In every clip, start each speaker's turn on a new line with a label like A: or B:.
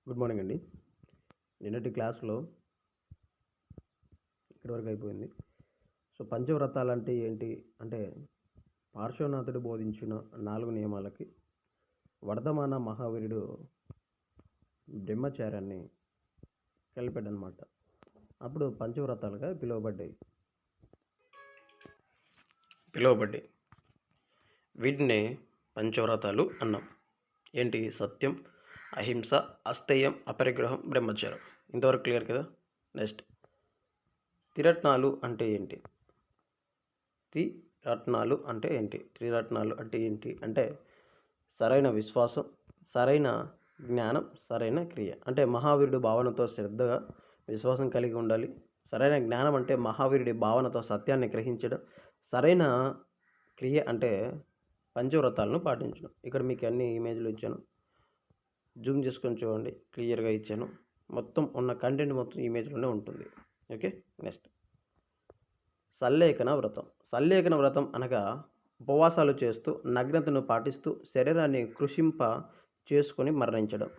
A: Good morning అండి. నిన్నటి క్లాస్లో ఇక్కడి వరకు అయిపోయింది. సో పంచవ్రతాలు అంటే ఏంటి అంటే పార్శ్వనాథుడు బోధించిన 4 నియమాలకి వర్ధమాన మహావీరుడు బ్రహ్మచార్యాన్ని కలిపాడనమాట. అప్పుడు పంచవ్రతాలుగా పిలువబడ్డాయి. వీటిని పంచవ్రతాలు అన్నాం. ఏంటి? సత్యం, అహింస, అస్తేయం, అపరిగ్రహం, బ్రహ్మచారం. ఇంతవరకు క్లియర్ కదా? నెక్స్ట్, త్రిరత్నాలు అంటే ఏంటి? త్రిరత్నాలు అంటే ఏంటి అంటే సరైన విశ్వాసం, సరైన జ్ఞానం, సరైన క్రియ. అంటే మహావీరుడు భావనతో శ్రద్ధగా విశ్వాసం కలిగి ఉండాలి. సరైన జ్ఞానం అంటే మహావీరుడి భావనతో సత్యాన్ని గ్రహించడం. సరైన క్రియ అంటే పంచవ్రతాలను పాటించడం. ఇక్కడ మీకు అన్ని ఇమేజ్లు ఇచ్చాను, జూమ్ చేసుకొని చూడండి, క్లియర్గా ఇచ్చాను. మొత్తం ఉన్న కంటెంట్ మొత్తం ఇమేజ్లోనే ఉంటుంది. ఓకే. నెక్స్ట్, సల్లేఖన వ్రతం అనగా ఉపవాసాలు చేస్తూ నగ్నతను పాటిస్తూ శరీరాన్ని కృషింప చేసుకొని మరణించడం.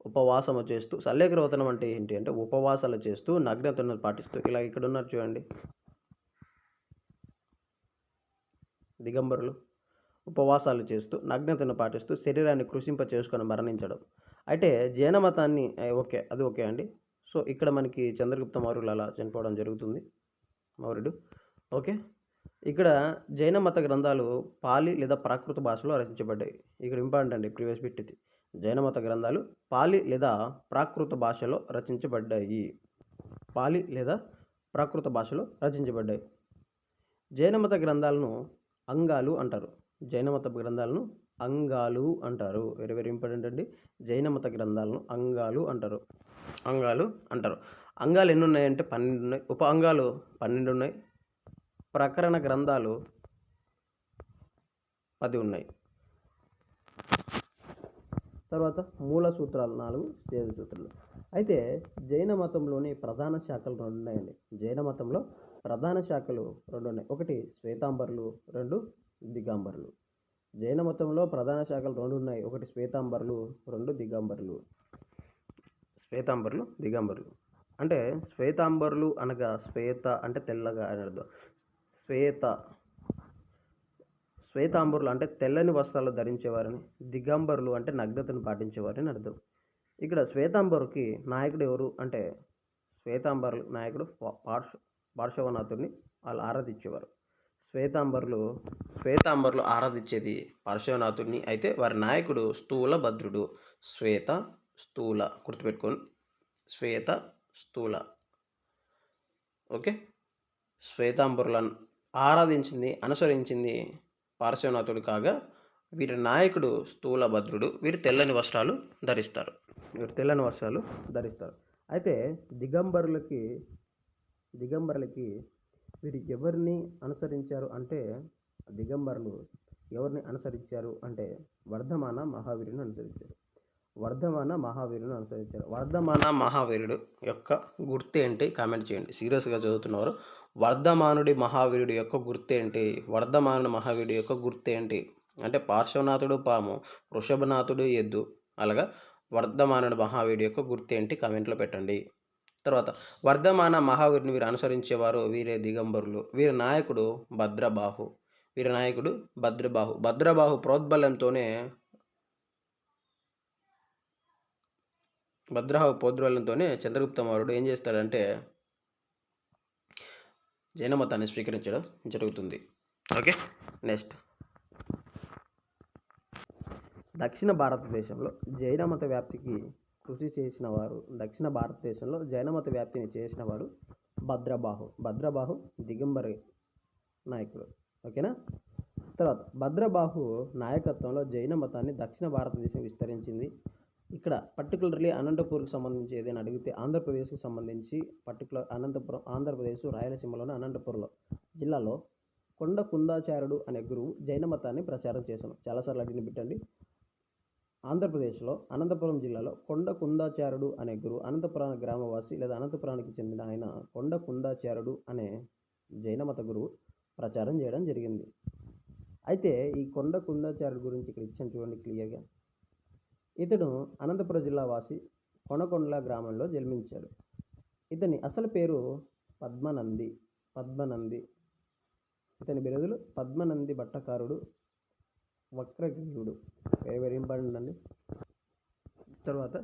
A: ఉపవాసము చేస్తూ సల్లేఖన వ్రతం అంటే ఏంటి అంటే ఉపవాసాలు చేస్తూ నగ్నతను పాటిస్తూ, ఇలా ఇక్కడ ఉన్నారు చూడండి, దిగంబరులు ఉపవాసాలు చేస్తూ నగ్నతను పాటిస్తూ శరీరాన్ని కృషింప చేసుకొని మరణించడం. అయితే జైన మతాన్ని ఓకే అండి. సో ఇక్కడ మనకి చంద్రగుప్త మౌర్యులు అలా చనిపోవడం జరుగుతుంది, మౌర్యుడు. ఓకే. ఇక్కడ జైన మత గ్రంథాలు పాలి లేదా ప్రాకృత భాషలో రచించబడ్డాయి. ఇక్కడ ఇంపార్టెంట్ అండి, ప్రీవియస్ బిట్ ఇది. జైన మత గ్రంథాలు పాలి లేదా ప్రాకృత భాషలో రచించబడ్డాయి. పాలి లేదా ప్రాకృత భాషలో రచించబడ్డాయి. జైన మత గ్రంథాలను అంగాలు అంటారు. జైన మత గ్రంథాలను అంగాలు అంటారు. వెరీ వెరీ ఇంపార్టెంట్ అండి. జైన మత గ్రంథాలను అంగాలు అంటారు. అంగాలు ఎన్ని ఉన్నాయంటే 12 ఉన్నాయి. ఉప అంగాలు 12 ఉన్నాయి. ప్రకరణ గ్రంథాలు 10 ఉన్నాయి. తర్వాత మూల సూత్రాలు 4, ఛేద సూత్రాలు. అయితే జైన మతంలోని ప్రధాన శాఖలు 2 ఉన్నాయండి. జైన మతంలో ప్రధాన శాఖలు 2 ఉన్నాయి. ఒకటి శ్వేతాంబరులు, 2 దిగంబరులు. జైన మతంలో ప్రధాన శాఖలు 2 ఉన్నాయి. ఒకటి శ్వేతాంబరులు, 2 దిగంబరులు. శ్వేతాంబరులు, దిగంబరులు. అంటే శ్వేతాంబరులు అనగా శ్వేత అంటే తెల్లగా అని అర్థం. శ్వేతాంబరులు అంటే తెల్లని వస్త్రాలు ధరించేవారని, దిగంబరులు అంటే నగ్నతను పాటించేవారని అర్థం. ఇక్కడ శ్వేతాంబరుకి నాయకుడు ఎవరు అంటే శ్వేతాంబరులు నాయకుడు పార్శ్వనాథుడిని వాళ్ళు ఆరాధించేవారు. శ్వేతాంబరులు ఆరాధించేది పార్శ్వనాథుడిని. అయితే వారి నాయకుడు స్థూల భద్రుడు. శ్వేత స్థూల గుర్తుపెట్టుకోండి, శ్వేత స్థూల. ఓకే. శ్వేతాంబరులను ఆరాధించింది, అనుసరించింది పార్శ్వనాథుడు కాగా వీరి నాయకుడు స్థూల భద్రుడు. వీరు తెల్లని వస్త్రాలు ధరిస్తారు. అయితే దిగంబరులకి వీరు ఎవరిని అనుసరించారు అంటే వర్ధమాన మహావీరుని అనుసరించారు. వర్ధమాన మహావీరుడు యొక్క గుర్తు ఏంటి? కామెంట్ చేయండి. సీరియస్గా చదువుతున్నారు. వర్ధమానుడి మహావీరుడు యొక్క గుర్తు ఏంటి? వర్ధమానుడి మహావీరుడు యొక్క గుర్తు ఏంటి అంటే పార్శ్వనాథుడు పాము, వృషభనాథుడు ఎద్దు. అలాగా వర్ధమానుడి మహావీరుడు యొక్క గుర్తు ఏంటి? కామెంట్లో పెట్టండి. తర్వాత వర్ధమాన మహావీరుని వీరు అనుసరించేవారు వీరే దిగంబరులు. వీరి నాయకుడు భద్రబాహు. భద్రబాహు ప్రోద్బలంతోనే చంద్రగుప్త మౌర్యుడు ఏం చేస్తాడంటే జైన మతాన్ని స్వీకరించడం జరుగుతుంది. ఓకే. నెక్స్ట్, దక్షిణ భారతదేశంలో జైన మత వ్యాప్తిని చేసిన వారు భద్రబాహు దిగంబరి నాయకుడు. ఓకేనా. తర్వాత భద్రబాహు నాయకత్వంలో జైన మతాన్ని దక్షిణ భారతదేశం విస్తరించింది. ఇక్కడ పర్టికులర్లీ అనంతపూర్కి సంబంధించి ఏదైనా అడిగితే ఆంధ్రప్రదేశ్కి సంబంధించి పర్టికులర్ అనంతపురం, ఆంధ్రప్రదేశ్ రాయలసీమలోని అనంతపురంలో జిల్లాలో కొండ కుందాచార్యుడు అనే గురువు జైన మతాన్ని ప్రచారం చేశాను. చాలాసార్లు అడిగిన బిట్టండి. ఆంధ్రప్రదేశ్లో అనంతపురం జిల్లాలో కొండ కుందాచార్యుడు అనే గురువు, అనంతపురం గ్రామవాసి లేదా అనంతపురానికి చెందిన ఆయన కొండ కుందాచార్యుడు అనే జైన మత గురువు ప్రచారం చేయడం జరిగింది. అయితే ఈ కొండ కుందాచార్యుడు గురించి ఇక్కడ ఇచ్చాను చూడండి క్లియర్గా. ఇతడు అనంతపురం జిల్లా వాసి కొనకొండల గ్రామంలో జన్మించాడు. ఇతని అసలు పేరు పద్మనంది. ఇతని బిరుదులు పద్మనంది భట్టకారుడు, వక్రగ్రీవుడు. వెరీ వెరీ ఇంపార్టెంట్ అండి. తర్వాత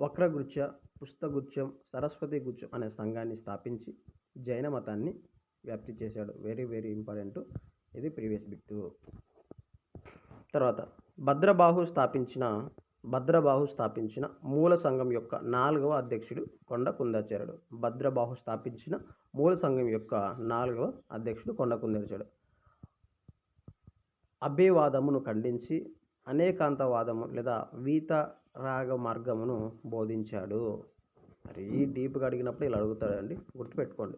A: వక్రగుచ్చ, పుస్తగుచ్చం, సరస్వతి గుచ్చం అనే సంఘాన్ని స్థాపించి జైన మతాన్ని వ్యాప్తి చేశాడు. వెరీ వెరీ ఇంపార్టెంట్, ఇది ప్రీవియస్ బిట్. తర్వాత భద్రబాహు స్థాపించిన మూల సంఘం యొక్క 4వ అధ్యక్షుడు కొండ కుందాచార్యుడు. భద్రబాహు స్థాపించిన మూల సంఘం యొక్క 4వ అధ్యక్షుడు కొండ కుందాచార్యుడు. అభేవాదమును ఖండించి అనేకాంతవాదము లేదా వీతరాగ మార్గమును బోధించాడు. మరి డీప్గా అడిగినప్పుడు ఇలా అడుగుతాడండి, గుర్తుపెట్టుకోండి.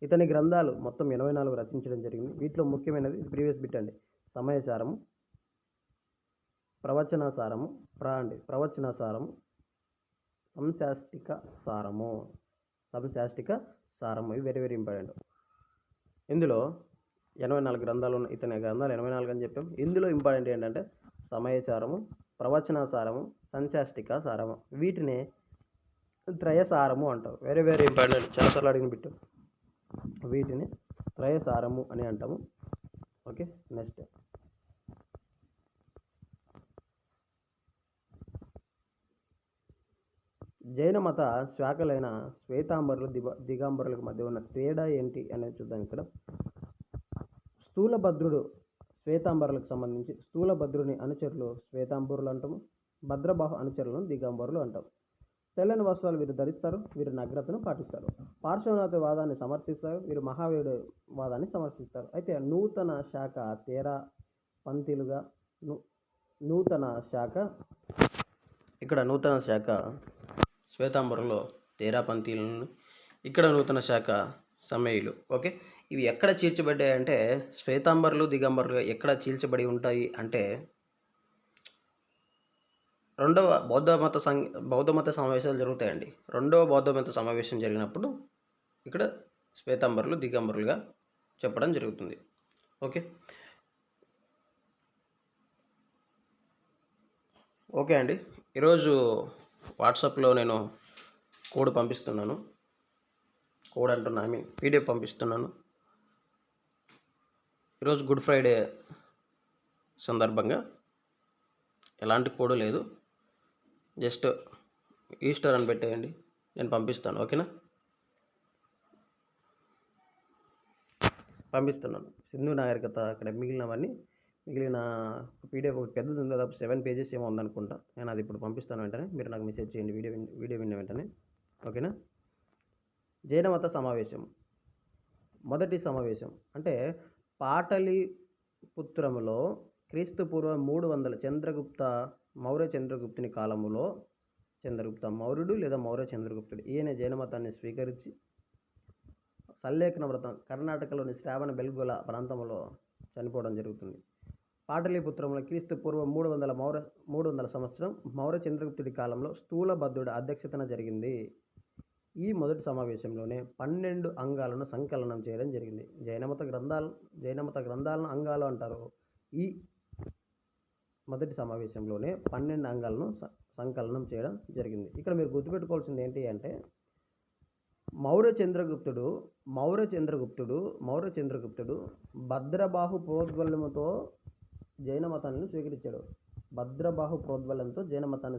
A: ఇతని గ్రంథాలు మొత్తం 84 రచించడం జరిగింది. వీటిలో ముఖ్యమైనది ప్రీవియస్ బిట్ అండి, సమయసారము, ప్రవచనాసారము, సంశాష్టిక సారము. ఇవి వెరీ వెరీ ఇంపార్టెంట్. ఇందులో 84 గ్రంథాలు ఉన్నాయి. ఇతని గ్రంథాలు 84 అని చెప్పాం. ఇందులో ఇంపార్టెంట్ ఏంటంటే సమయసారము, ప్రవచనాసారము, సంశాష్టిక సారము. వీటిని త్రయసారము అంటారు. వెరీ వెరీ ఇంపార్టెంట్, చాలాసార్లు అడిగిన బిట్టు. వీటిని త్రయసారము అని అంటాము. ఓకే, నెక్స్ట్ జైన మత శాఖలైన శ్వేతాంబరులు, దిగంబరులకు మధ్య ఉన్న తేడా ఏంటి అనేది చూద్దాం. ఇక్కడ స్థూలభద్రుడు శ్వేతాంబరులకు సంబంధించి స్థూలభద్రుని అనుచరులు శ్వేతాంబరులు అంటాము. భద్రబాహు అనుచరులను దిగంబరులు అంటాం. తెల్లని వస్త్రాలు వీరు ధరిస్తారు. వీరు నగ్నతను పాటిస్తారు. పార్శ్వనాథ వాదాన్ని సమర్థిస్తారు. వీరు మహావీరుడు వాదాన్ని సమర్థిస్తారు. అయితే నూతన శాఖ తేరా పంథీలుగా నూతన శాఖ శ్వేతాంబరులో తేరాపంథీలను, ఇక్కడ నూతన శాఖ సమయులు. ఓకే, ఇవి ఎక్కడ చీల్చబడ్డాయి అంటే శ్వేతాంబరులు, దిగంబరులు ఎక్కడ చీల్చబడి ఉంటాయి అంటే రెండవ బౌద్ధ మత సమావేశాలు జరుగుతాయండి. రెండవ బౌద్ధ మత సమావేశం జరిగినప్పుడు ఇక్కడ శ్వేతాంబరులు, దిగంబరులుగా చెప్పడం జరుగుతుంది. ఓకే అండి, ఈరోజు వాట్సాప్లో నేను కోడ్ పంపిస్తున్నాను. పీడిఎఫ్ పంపిస్తున్నాను. ఈరోజు గుడ్ ఫ్రైడే సందర్భంగా ఎలాంటి కోడ్ లేదు, జస్ట్ ఈస్టర్ అని పెట్టేయండి, నేను పంపిస్తాను. ఓకేనా, పంపిస్తున్నాను. సింధు నాగరికత అక్కడ మిగిలిన పీడిఎఫ్ ఒకటి పెద్దది ఉంది, దాదాపు 7 పేజెస్ ఏమో ఉందనుకుంటా. నేను అది ఇప్పుడు పంపిస్తాను. వెంటనే మీరు నాకు మెసేజ్ చేయండి వీడియో విన్న వెంటనే. ఓకేనా. జైన మత సమావేశం, మొదటి సమావేశం అంటే పాటలీపుత్రములో క్రీస్తుపూర్వం 300 మౌర్య చంద్రగుప్తుని కాలములో, చంద్రగుప్త మౌర్యుడు లేదా మౌర్య చంద్రగుప్తుడు, ఈయన జైన మతాన్ని స్వీకరించి సల్లేఖన వ్రతం కర్ణాటకలోని శ్రావణ బెల్గొల ప్రాంతంలో చనిపోవడం జరుగుతుంది. పాటలీపుత్రంలో క్రీస్తు పూర్వం 300 సంవత్సరం మౌర్య చంద్రగుప్తుడి కాలంలో స్థూలభద్రుడి అధ్యక్షతన జరిగింది. ఈ మొదటి సమావేశంలోనే 12 అంగాలను సంకలనం చేయడం జరిగింది. జైన మత గ్రంథాలను అంగాలు అంటారు. ఈ మొదటి సమావేశంలోనే 12 అంగాలను సంకలనం చేయడం జరిగింది. ఇక్కడ మీరు గుర్తుపెట్టుకోవాల్సింది ఏంటి అంటే మౌర్య చంద్రగుప్తుడు భద్రబాహు ప్రోద్బలంతో జైన మతాన్ని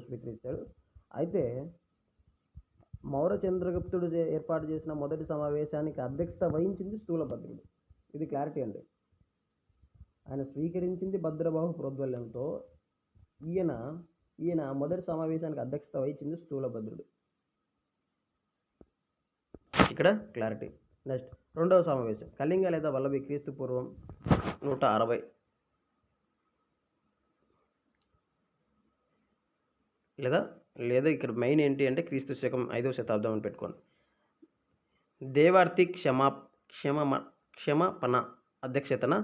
A: స్వీకరించాడు. అయితే మౌర్య చంద్రగుప్తుడు ఏర్పాటు చేసిన మొదటి సమావేశానికి అధ్యక్షత వహించింది స్థూలభద్రుడు. ఇది క్లారిటీ అండి. ఆయన స్వీకరించింది భద్రబాహు ప్రోద్బల్యంతో. ఈయన మొదటి సమావేశానికి అధ్యక్షత వహించింది స్థూలభద్రుడు. ఇక్కడ క్లారిటీ. నెక్స్ట్ రెండవ సమావేశం కళింగ లేదా వల్లభి క్రీస్తు పూర్వం 160 లేదా ఇక్కడ మెయిన్ ఏంటి అంటే క్రీస్తు శకం 5వ శతాబ్దం అని పెట్టుకోండి. దేవార్తి క్షమాపణ అధ్యక్షతన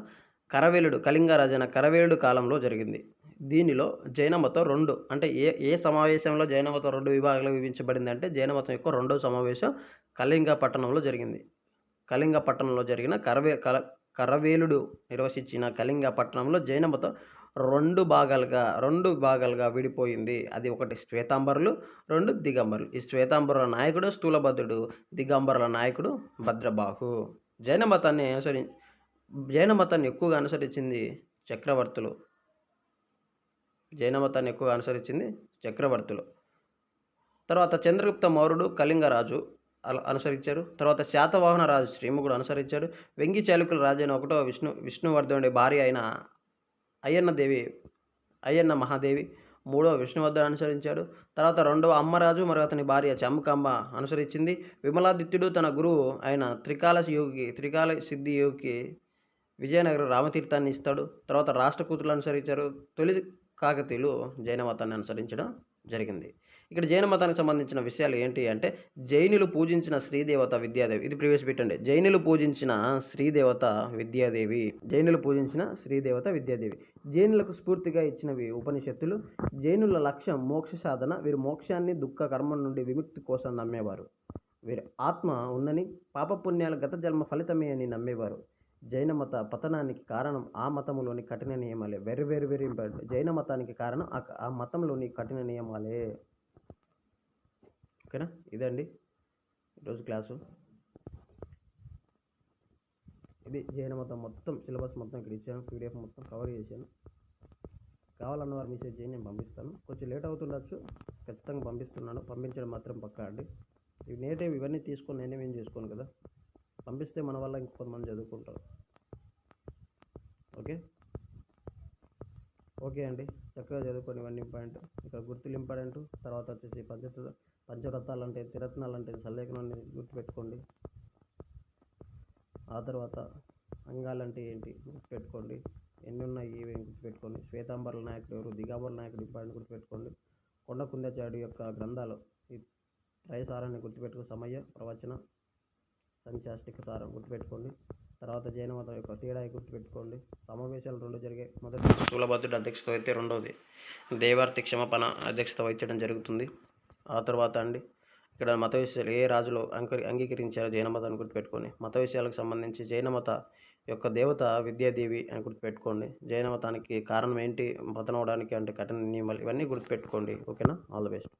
A: కళింగ రాజైన కరవేలుడు కాలంలో జరిగింది. దీనిలో జైన మతం 2 అంటే ఏ సమావేశంలో జైన మతం 2 విభాగాలుగా విభజించబడింది అంటే జైన మతం యొక్క రెండవ సమావేశం కళింగ పట్టణంలో జరిగింది. కళింగ పట్టణంలో జరిగిన కరవేలుడు నిర్వహించిన కళింగ పట్టణంలో జైన మతం రెండు భాగాలుగా విడిపోయింది. అది ఒకటి శ్వేతాంబరులు, 2 దిగంబరులు. ఈ శ్వేతాంబరుల నాయకుడు స్థూలభద్రుడు, దిగంబరుల నాయకుడు భద్రబాహు. జైన మతాన్ని అనుసరి జైన మతాన్ని ఎక్కువగా అనుసరించింది చక్రవర్తులు. జైన మతాన్ని ఎక్కువగా అనుసరించింది చక్రవర్తులు. తర్వాత చంద్రగుప్త మౌర్యుడు కళింగరాజు అనుసరించారు. తర్వాత శాతవాహన రాజు శ్రీముఖుడు అనుసరించాడు. వెంగి చాళుక్యుల రాజైన ఒకటో విష్ణువర్ధనుడి భార్య అయిన అయ్యన్న మహాదేవి, మూడవ విష్ణువర్ధన్ అనుసరించాడు. తర్వాత రెండవ అమ్మరాజు మరియు అతని భార్య చమ్మకాంబ అనుసరించింది. విమలాదిత్యుడు తన గురువు అయిన త్రికాల సిద్ధి యోగికి విజయనగరం రామతీర్థాన్ని ఇస్తాడు. తర్వాత రాష్ట్రకూతులు అనుసరించారు. తొలి కాకతీయులు జైన మతాన్ని అనుసరించడం జరిగింది. ఇక్కడ జైన మతానికి సంబంధించిన విషయాలు ఏంటి అంటే, జైనులు పూజించిన శ్రీదేవత విద్యాదేవి. ఇది ప్రీవియస్ పెట్టండి. జైనులు పూజించిన శ్రీదేవత విద్యాదేవి. జైనులకు స్ఫూర్తిగా ఇచ్చినవి ఉపనిషత్తులు. జైనుల లక్ష్యం మోక్ష సాధన. వీరు మోక్షాన్ని, దుఃఖ కర్మ నుండి విముక్తి కోసం నమ్మేవారు. వీరు ఆత్మ ఉందని, పాపపుణ్యాల గత జన్మ ఫలితమే అని నమ్మేవారు. జైన మత పతనానికి కారణం ఆ మతంలోని కఠిన నియమాలే. Very very very important. Jaina మతానికి కారణం ఆ మతంలోని కఠిన నియమాలే. ఓకేనా? ఇదండి ఈరోజు క్లాసు. ఇది జైన మతం మొత్తం సిలబస్ మొత్తం ఇక్కడ ఇచ్చాను. పీడిఎఫ్ మొత్తం కవర్ చేశాను. కావాలన్న వారు మెసేజ్ చేయండి, నేను పంపిస్తాను. కొంచెం లేట్ అవుతుండొచ్చు, ఖచ్చితంగా పంపిస్తున్నాను. పంపించడం మాత్రం పక్కా అండి. ఇవన్నీ తీసుకొని నేనేం చేసుకోను కదా. పంపిస్తే మన వల్ల ఇంకొంతమంది చదువుకుంటారు. ఓకే అండి, చక్కగా చదువుకొని ఇవన్నీ ఇంపార్టెంట్. ఇక్కడ గుర్తులు ఇంపార్టెంట్. తర్వాత వచ్చేసి పంచరత్నాలు అంటే త్రిరత్నాలు అంటే సల్లేఖనాన్ని గుర్తుపెట్టుకోండి. ఆ తర్వాత అంగాలంటే ఏంటి గుర్తుపెట్టుకోండి. ఎన్ని ఉన్నాయి ఇవి గుర్తుపెట్టుకోండి. శ్వేతాంబరుల నాయకుడు ఎవరు, దిగంబరుల నాయకుడు ఇంపార్టెంట్ గుర్తుపెట్టుకోండి. కొండ కుందేచాడు యొక్క గ్రంథాలు ఈ త్రైసారాన్ని గుర్తుపెట్టుకో. సమయ, ప్రవచన, సంచాష్టిక సారం గుర్తుపెట్టుకోండి. తర్వాత జైన మతం యొక్క తేడా గుర్తుపెట్టుకోండి. సమావేశాలు 2 జరిగాయి. మొదటి స్థూలభద్రుడు అధ్యక్షత వహిస్తే, రెండవది దేవార్తి క్షమాపణ అధ్యక్షత వహించడం జరుగుతుంది. ఆ తర్వాత అండి ఇక్కడ మత విషయాలు ఏ రాజులు అంగీకరించారో జైన మతాన్ని గుర్తుపెట్టుకోండి. మత విషయాలకు సంబంధించి జైన మత యొక్క దేవత విద్యాదేవి అని గుర్తుపెట్టుకోండి. జైన మతానికి కారణం ఏంటి పతనం అవడానికి అంటే కఠిన నియమాలు, ఇవన్నీ గుర్తుపెట్టుకోండి. ఓకేనా? All the best.